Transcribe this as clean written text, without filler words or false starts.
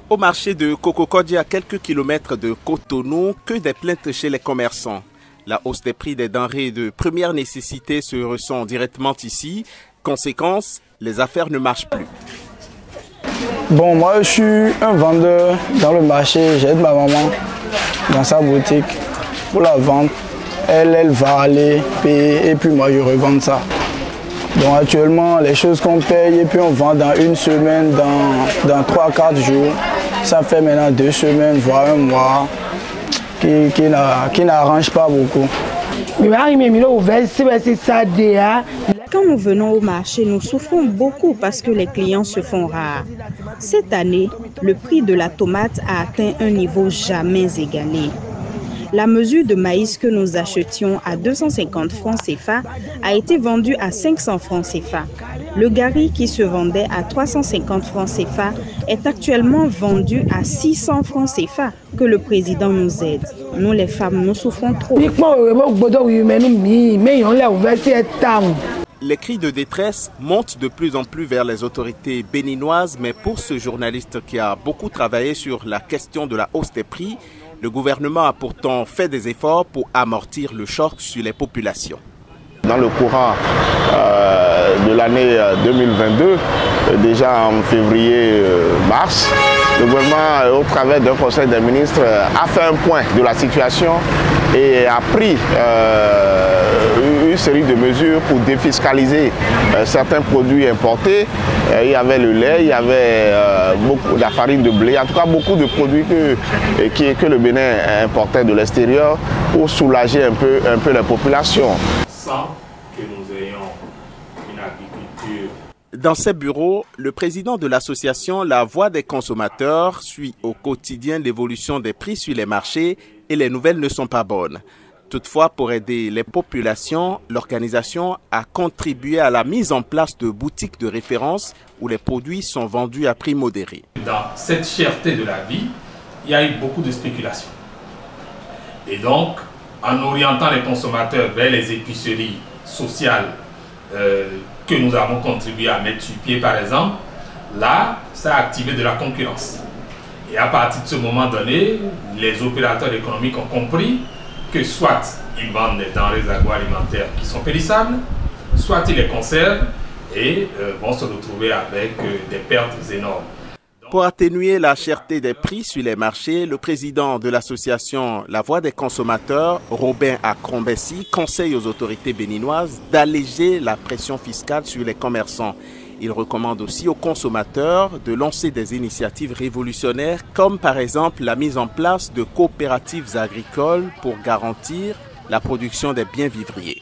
Au marché de Cococodi, à quelques kilomètres de Cotonou, que des plaintes chez les commerçants. La hausse des prix des denrées de première nécessité se ressent directement ici. Conséquence, les affaires ne marchent plus. Bon, moi je suis un vendeur dans le marché, j'aide ma maman dans sa boutique pour la vente. Elle va aller payer et puis moi je revends ça. Donc actuellement, les choses qu'on paye et puis on vend dans une semaine, dans 3-4 jours. Ça fait maintenant 2 semaines, voire un mois, qui n'arrange pas beaucoup. Quand nous venons au marché, nous souffrons beaucoup parce que les clients se font rares. Cette année, le prix de la tomate a atteint un niveau jamais égalé. La mesure de maïs que nous achetions à 250 francs CFA a été vendue à 500 francs CFA. Le gari qui se vendait à 350 francs CFA est actuellement vendu à 600 francs CFA. Que le président nous aide. Nous les femmes, nous souffrons trop. Les cris de détresse montent de plus en plus vers les autorités béninoises, mais pour ce journaliste qui a beaucoup travaillé sur la question de la hausse des prix, le gouvernement a pourtant fait des efforts pour amortir le choc sur les populations. Dans le courant de l'année 2022, déjà en février-mars, le gouvernement, au travers d'un conseil des ministres, a fait un point de la situation et a pris une série de mesures pour défiscaliser certains produits importés. Il y avait le lait, il y avait beaucoup de la farine de blé, en tout cas beaucoup de produits que le Bénin importait de l'extérieur pour soulager un peu la population. Sans que nous ayons une agriculture. Dans ces bureaux, le président de l'association La Voix des consommateurs suit au quotidien l'évolution des prix sur les marchés et les nouvelles ne sont pas bonnes. Toutefois, pour aider les populations, l'organisation a contribué à la mise en place de boutiques de référence où les produits sont vendus à prix modéré. Dans cette cherté de la vie, il y a eu beaucoup de spéculation. Et donc, en orientant les consommateurs vers les épiceries sociales que nous avons contribué à mettre sur pied, par exemple, là, ça a activé de la concurrence. Et à partir de ce moment donné, les opérateurs économiques ont compris que soit ils vendent des denrées agroalimentaires qui sont périssables, soit ils les conservent et vont se retrouver avec des pertes énormes. Pour atténuer la cherté des prix sur les marchés, le président de l'association La Voix des consommateurs, Robin Akrombessi, conseille aux autorités béninoises d'alléger la pression fiscale sur les commerçants. Il recommande aussi aux consommateurs de lancer des initiatives révolutionnaires comme par exemple la mise en place de coopératives agricoles pour garantir la production des biens vivriers.